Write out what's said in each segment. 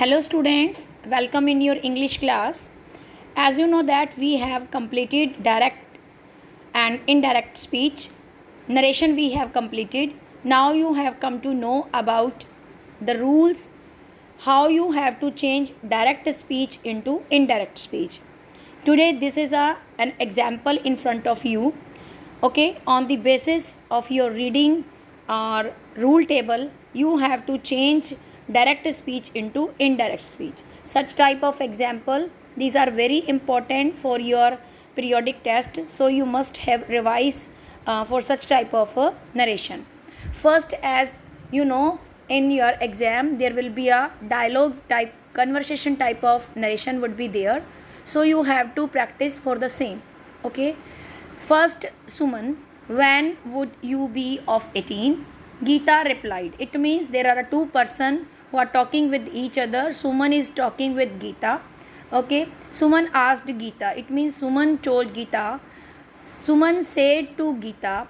Hello students, welcome in your English class. As you know that we have completed direct and indirect speech. Narration we have completed. Now you have come to know about the rules, how you have to change direct speech into indirect speech. Today this is an example in front of you. Okay, on the basis of your reading or rule table, you have to change direct speech into indirect speech. Such type of example, these are very important for your periodic test, so you must have revise for such type of narration. First, as you know, in your exam there will be a dialogue type, conversation type of narration would be there, so you have to practice for the same. Okay, first, Suman, when would you be of 18? Geeta replied. It means there are two persons who are talking with each other. Suman is talking with Geeta. Okay, Suman asked Geeta. It means Suman told Geeta. Suman said to Geeta,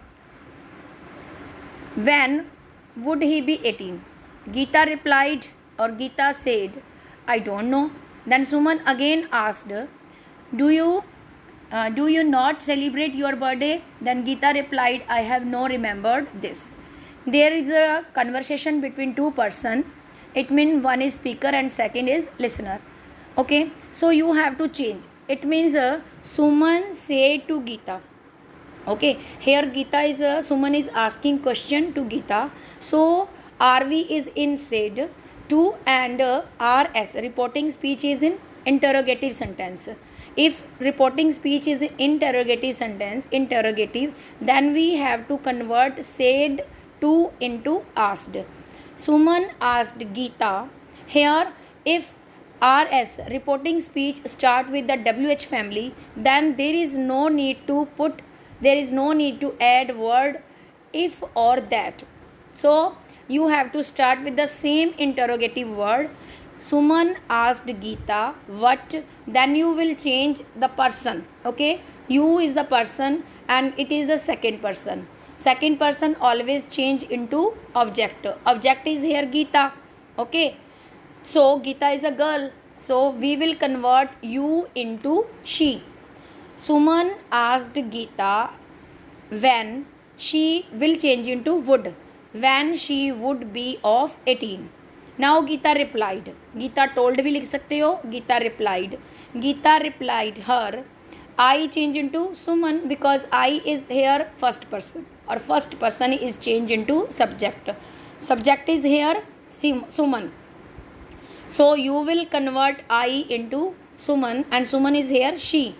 when would he be 18? Geeta replied, or Geeta said, I don't know. Then Suman again asked, do you not celebrate your birthday? Then Geeta replied, I have no remembered this. There is a conversation between two persons. It means one is speaker and second is listener. Okay, so you have to change. It means Suman said to Geeta. Okay, here Geeta is Suman is asking question to Geeta. So RV is in said to, and RS reporting speech is in interrogative sentence. If reporting speech is interrogative sentence, interrogative, then we have to convert said to into asked. Suman asked Geeta. Here, if RS reporting speech start with the WH family, then there is no need to add word if or that. So you have to start with the same interrogative word. Suman asked Geeta what, then you will change the person. Okay, you is the person and it is the second person. Second person always change into object. Object is here Geeta. Okay, so Geeta is a girl, so we will convert you into she. Suman asked Geeta when she will change into would, when she would be of 18. Now Geeta replied. Geeta told भी लिख सकते हो. Geeta replied. Geeta replied her. I change into Suman because I is here first person, or first person is changed into subject. Subject is here Suman. So you will convert I into Suman and Suman is here she.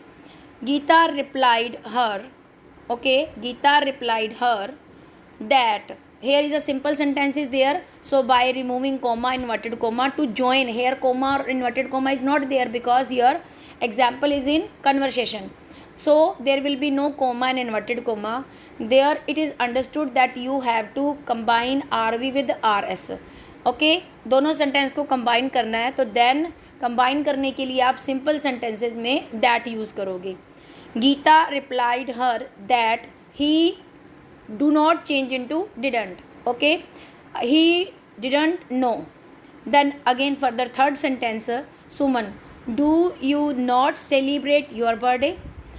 Geeta replied her. Okay, Geeta replied her that. Here is a simple sentence is there. So by removing comma, inverted comma to join, here comma or inverted comma is not there because here example is in conversation. So there will be no comma and inverted comma. There it is understood that you have to combine RV with RS. Okay, दोनों sentence को combine करना है, तो then combine करने के लिए आप simple sentences में दैट यूज़ करोगे. Geeta replied her that he do not change into didn't. Okay, he didn't know. Then again further third sentence, Suman, do you not celebrate your birthday?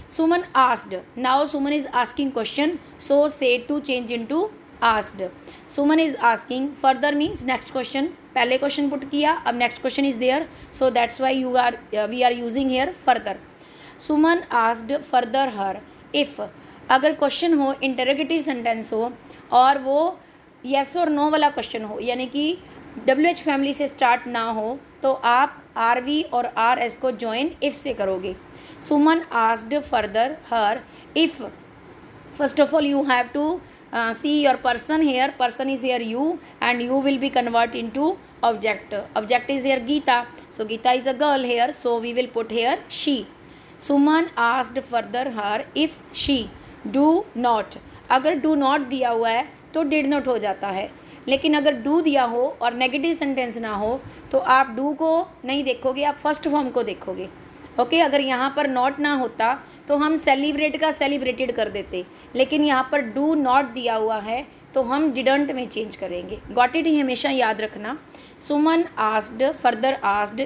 Suman asked. Now Suman is asking question, so said to change into asked. Suman is asking. Further means next question. पहले question put किया, अब next question is there, so that's why we are using here further. Suman asked further her if, अगर question हो interrogative sentence हो और वो yes और no वाला क्वेश्चन हो, यानी कि WH फैमिली से स्टार्ट ना हो, तो आप RV और RS को ज्वाइन इफ से करोगे. Suman asked further her if. First of all you have to see your person here. Person is here you, and you will be convert into object. Object is here Geeta, so Geeta is a girl here, so we will put here she. Suman asked further her if she do not. अगर do not दिया हुआ है तो did not हो जाता है, लेकिन अगर do दिया हो और नेगेटिव सेंटेंस ना हो तो आप do को नहीं देखोगे, आप फर्स्ट फॉर्म को देखोगे. ओके, अगर यहाँ पर नॉट ना होता तो हम सेलिब्रेट का सेलिब्रेटेड कर देते, लेकिन यहाँ पर डू नॉट दिया हुआ है तो हम डिडंट में चेंज करेंगे। गॉट इट ही हमेशा याद रखना। Suman asked further asked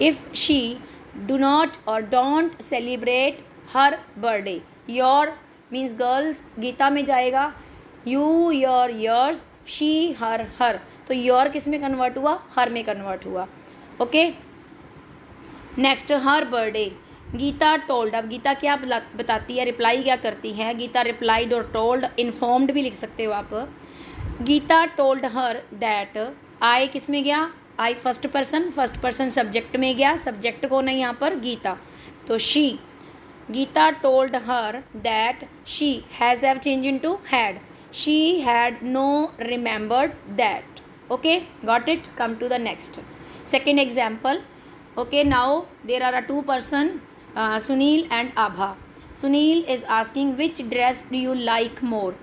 if she do not or don't celebrate her birthday. Your means girls Geeta में जाएगा, you your yours, she her her. तो योर किस में कन्वर्ट हुआ, हर में कन्वर्ट हुआ। ओके, नेक्स्ट हर बर्थडे। गीता टोल्ड, अब गीता क्या बताती है, रिप्लाई क्या करती है। गीता रिप्लाइड और टोल्ड, इन्फॉर्म्ड भी लिख सकते हो आप। गीता टोल्ड हर दैट, आई किस में गया, आई फर्स्ट पर्सन सब्जेक्ट में गया, सब्जेक्ट कौन है यहाँ पर, गीता, तो she. Geeta told her that she has have change into had, she had no remembered that. Okay, got it. Come to the next second example. Okay, now there are two person, Sunil and Abha. Sunil is asking which dress do you like more?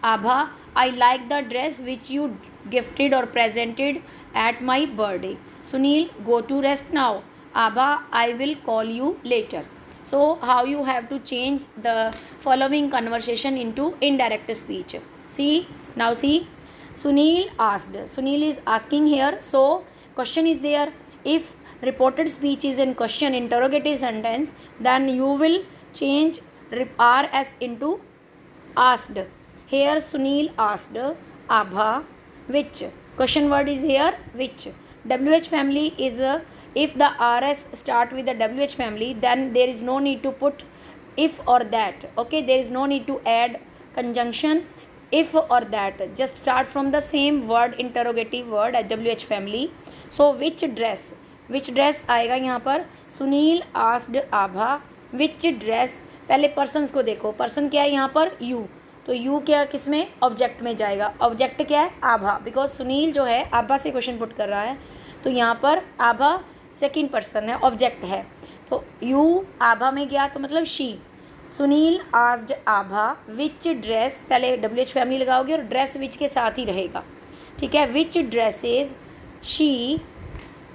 Abha, I like the dress which you gifted or presented at my birthday. Sunil, go to rest now. Abha, I will call you later. So how you have to change the following conversation into indirect speech. See, now see, Sunil asked. Sunil is asking here. So question is there. If reported speech is in question interrogative sentence, then you will change rs into asked. Here Sunil asked Abha which, question word is here which. WH family is if the rs start with the WH family, then there is no need to put if or that. Okay, there is no need to add conjunction if or that, just start from the same word, interrogative word as WH family. So which dress आएगा यहाँ पर, Sunil asked Abha which dress. पहले persons को देखो, person क्या है यहाँ पर, यू, तो यू क्या किस में, ऑब्जेक्ट में जाएगा। ऑब्जेक्ट क्या है, आभा, बिकॉज सुनील जो है आभा से क्वेश्चन पुट कर रहा है, तो यहाँ पर आभा सेकंड पर्सन है, ऑब्जेक्ट है, तो यू आभा में गया तो मतलब she. Sunil asked Abha which dress, पहले WH फैमिली लगाओगे और ड्रेस विच के साथ ही रहेगा, ठीक है। विच ड्रेसेस शी,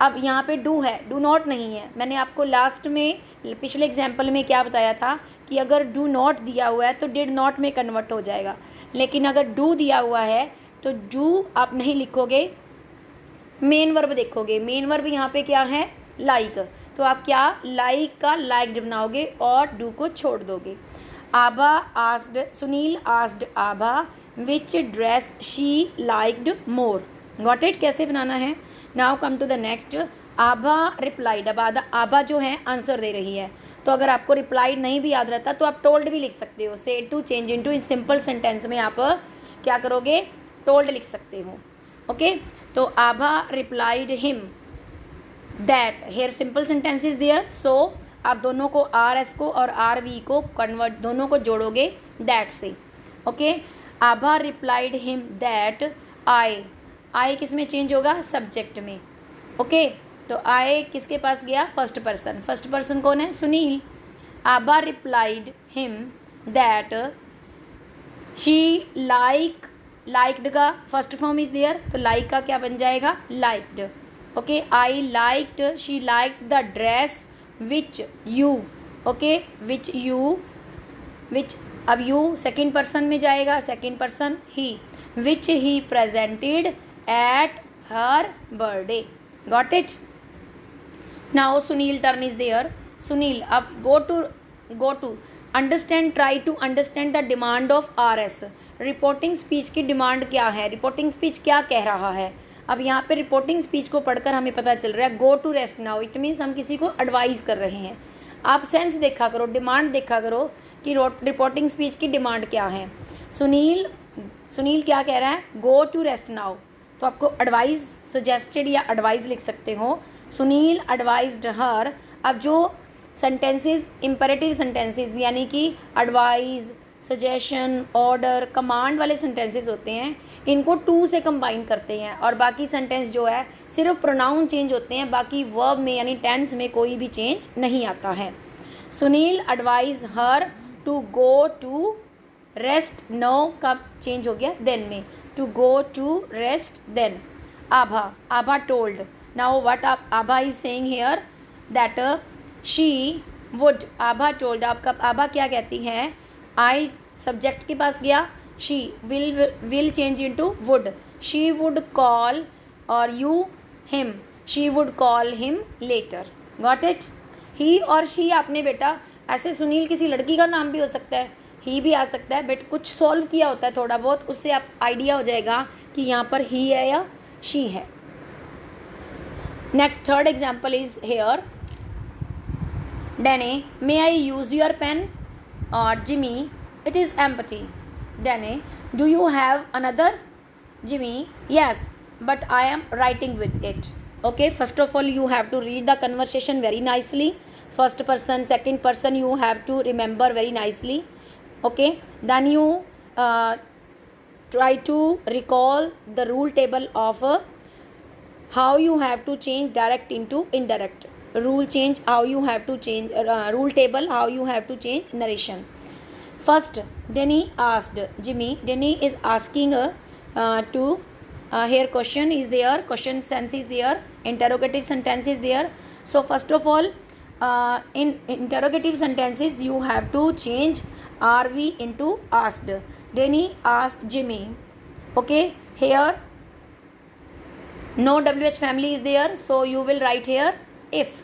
अब यहाँ पे डू है, डू नॉट नहीं है। मैंने आपको लास्ट में पिछले एग्जाम्पल में क्या बताया था कि अगर डू नॉट दिया हुआ है तो डिड नॉट में कन्वर्ट हो जाएगा, लेकिन अगर डू दिया हुआ है तो डू आप नहीं लिखोगे, मेन वर्ब देखोगे। मेन वर्ब यहाँ पे क्या है, लाइक, तो आप क्या लाइक का लाइक्ड बनाओगे और डू को छोड़ दोगे। Abha asked, Sunil asked Abha which dress she liked more. Got it, कैसे बनाना है। Now come to the next, Abha replied. अब आभा जो है आंसर दे रही है, तो अगर आपको रिप्लाइड नहीं भी याद रहता तो आप टोल्ड भी लिख सकते हो। से टू चेंज इनटू, इस सिंपल सेंटेंस में आप क्या करोगे, टोल्ड लिख सकते हो। ओके, तो Abha replied him that, here simple sentence is there, so आप दोनों को RS को और RV को कन्वर्ट, दोनों को जोड़ोगे दैट से। Okay, Abha replied him that I किस में चेंज होगा, सब्जेक्ट में। ओके, तो आई किसके पास गया, फर्स्ट पर्सन कौन है, Sunil. Abha replied him that she liked का फर्स्ट फॉर्म इज देयर, तो लाइक का क्या बन जाएगा, liked. Okay, I liked, she liked the dress which you, okay, which अब यू सेकेंड पर्सन में जाएगा, second person he, which he presented at her birthday. Got it. Now Sunil turn is there. Sunil, अब go to understand, try to understand the demand of RS। Reporting speech की demand क्या है, reporting speech क्या कह रहा है। अब यहाँ पे रिपोर्टिंग स्पीच को पढ़कर हमें पता चल रहा है go to rest now, it means हम किसी को एडवाइस कर रहे हैं। आप सेंस देखा करो, डिमांड देखा करो कि रिपोर्टिंग स्पीच की डिमांड क्या है। सुनील क्या कह रहा है, गो टू रेस्ट नाउ, तो आपको एडवाइस सजेस्टेड या एडवाइस लिख सकते हो। सुनील एडवाइज्ड हर। अब जो सेंटेंसेस इंपेरेटिव सेंटेंसेस यानी कि एडवाइस, सजेशन, ऑर्डर, कमांड वाले सेंटेंसेस होते हैं, इनको टू से कंबाइन करते हैं, और बाकी सेंटेंस जो है सिर्फ प्रोनाउन चेंज होते हैं, बाकी वर्ब में यानी टेंस में कोई भी चेंज नहीं आता है। Sunil advise her to go to rest, no का चेंज हो गया देन में, to go to rest then. Abha told, now what Abha is saying here that she would, Abha told, आपका आभा क्या कहती है, आई सब्जेक्ट के पास गया, she will change into would. She would call or you him. She would call him later. Got it? he और she आपने बेटा ऐसे सुनील किसी लड़की का नाम भी हो सकता है, ही भी आ सकता है, बट कुछ सॉल्व किया होता है थोड़ा बहुत, उससे आप आइडिया हो जाएगा कि यहाँ पर ही है या शी है. Next third example is here. Danny, may I use your pen? Or Jimmy, it is empty. Danny, do you have another? Jimmy, yes, but I am writing with it. Okay, first of all you have to read the conversation very nicely. First person, second person you have to remember very nicely. Okay, then you try to recall the rule table of how you have to change direct into indirect. Rule change, how you have to change rule table, how you have to change narration. First, Danny asked Jimmy. Danny is asking to here question is there, question sense is there, interrogative sentence is there. So first of all, in interrogative sentences you have to change RV into asked. Danny asked Jimmy. Okay, here no WH family is there, so you will write here if.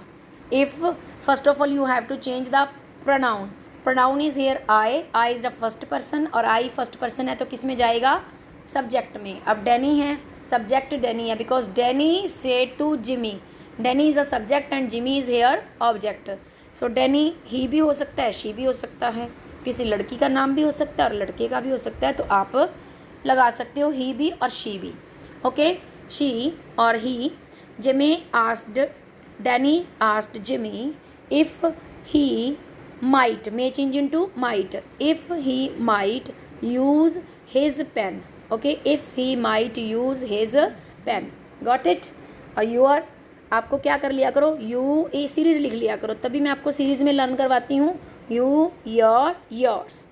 First of all you have to change the pronoun. Pronoun is here I is the first person और I first person है तो किस में जाएगा, subject में. अब Danny है, subject Danny है, because Danny said to Jimmy. Danny is a subject and Jimmy is here object. So Danny he भी हो सकता है, she भी हो सकता है, किसी लड़की का नाम भी हो सकता है और लड़के का भी हो सकता है, तो आप लगा सकते हो he भी और she भी. ओके, she और he. Danny asked Jimmy if he might, may change into might, if he might use his pen. Okay, if he might use his pen. Got it? और your आपको क्या कर लिया करो, यू ए सीरीज़ लिख लिया करो, तभी मैं आपको सीरीज़ में लर्न करवाती हूँ. You, your, yours.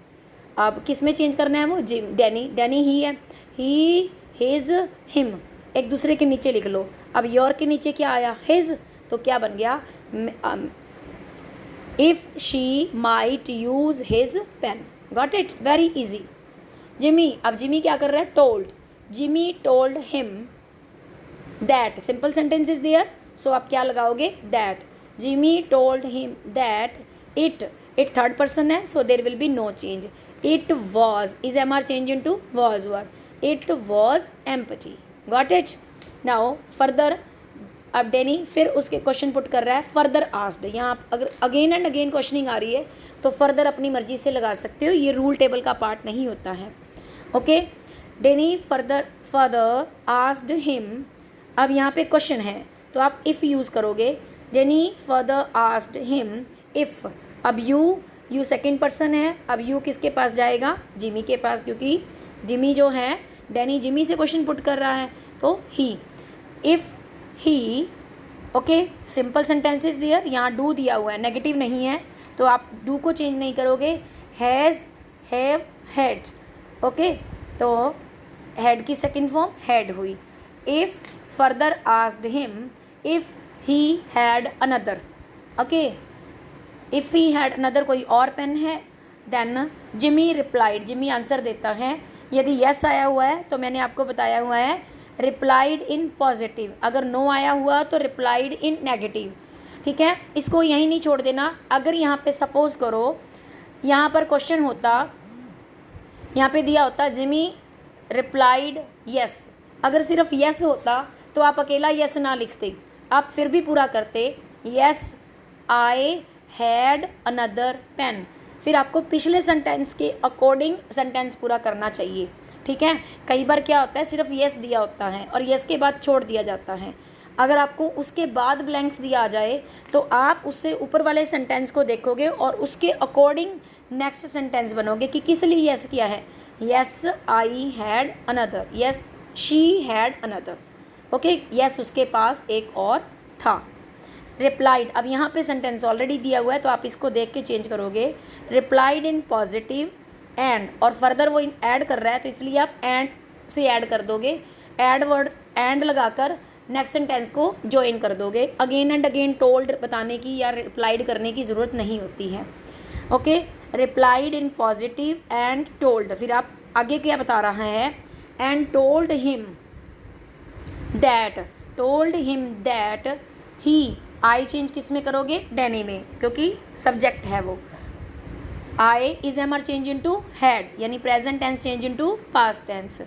अब किस में चेंज करना है वो, जिम. डैनी ही है, ही, हिज, हिम, एक दूसरे के नीचे लिख लो. अब योर के नीचे क्या आया, हिज, तो क्या बन गया, if she might use his pen. Got it? Very easy. Jimmy, अब जिमी क्या कर रहा है, told. Jimmy told him that. Simple sentence is there, so आप क्या लगाओगे, that. Jimmy told him that it third person है, so there will be no change. It was, is am are change into was were. It was empty. Got it? Now further, अब Danny फिर उसके question put कर रहा है, further asked. यहाँ आप अगर अगेन एंड अगेन क्वेश्चनिंग आ रही है तो फर्दर अपनी मर्जी से लगा सकते हो, ये रूल टेबल का पार्ट नहीं होता है. Okay, Danny further asked him. अब यहाँ पे क्वेश्चन है तो आप इफ़ यूज़ करोगे. Danny further asked him if. अब यू सेकेंड पर्सन है, अब यू किसके पास जाएगा, जिमी के पास, क्योंकि जिमी जो है, डैनी जिमी से क्वेश्चन पुट कर रहा है, तो he. If he. Okay, simple sentences there. यहाँ डू दिया हुआ है, नेगेटिव नहीं है, तो आप डू को चेंज नहीं करोगे. Has, have, had. ओके, तो हैड की सेकेंड फॉर्म हैड हुई. If further asked him if he had another. Okay, if he had another, कोई और पेन है, then Jimmy replied. Jimmy answer देता है. यदि यस आया हुआ है तो मैंने आपको बताया हुआ है रिप्लाइड इन पॉजिटिव. अगर नो आया हुआ तो रिप्लाइड इन नेगेटिव. ठीक है, इसको यहीं नहीं छोड़ देना. अगर यहाँ पे सपोज करो यहाँ पर क्वेश्चन होता, यहाँ पे दिया होता जिमी रिप्लाइड यस. अगर सिर्फ यस होता तो आप अकेला यस ना लिखते, आप फिर भी पूरा करते yes I had another pen. फिर आपको पिछले सेंटेंस के अकॉर्डिंग सेंटेंस पूरा करना चाहिए. ठीक है, कई बार क्या होता है सिर्फ यस दिया होता है और यस के बाद छोड़ दिया जाता है. अगर आपको उसके बाद ब्लैंक्स दिया आ जाए तो आप उससे ऊपर वाले सेंटेंस को देखोगे और उसके अकॉर्डिंग नेक्स्ट सेंटेंस बनोगे कि किस लिए यस किया है. Yes I had another, yes she had another. Okay, yes उसके पास एक और था. रिप्लाइड, अब यहाँ पे सेंटेंस ऑलरेडी दिया हुआ है तो आप इसको देख के चेंज करोगे. रिप्लाइड इन पॉजिटिव एंड, और फर्दर वो ऐड कर रहा है तो इसलिए आप एंड से ऐड कर दोगे. ऐड वर्ड एंड लगाकर नेक्स्ट सेंटेंस को ज्वाइन कर दोगे. अगेन एंड अगेन टोल्ड बताने की या रिप्लाइड करने की ज़रूरत नहीं होती है. Okay, replied in positive and told, फिर आप आगे क्या बता रहा है, and told him that he, I change किस में करोगे, डैनी में, क्योंकि सब्जेक्ट है वो। I is am change into had, यानी present tense change into past tense.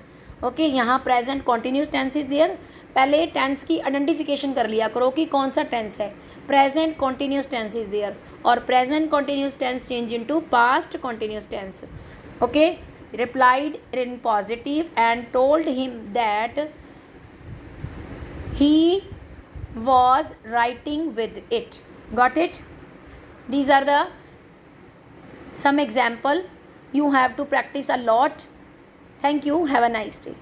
Okay, यहाँ present continuous tense is there. पहले टेंस की आइडेंटिफिकेशन कर लिया करो कि कौन सा टेंस है। Present continuous tense is there, और present continuous tense change into past continuous tense. Okay, replied in positive and told him that he was writing with it. Got it? These are the some example. You have to practice a lot. Thank you. Have a nice day.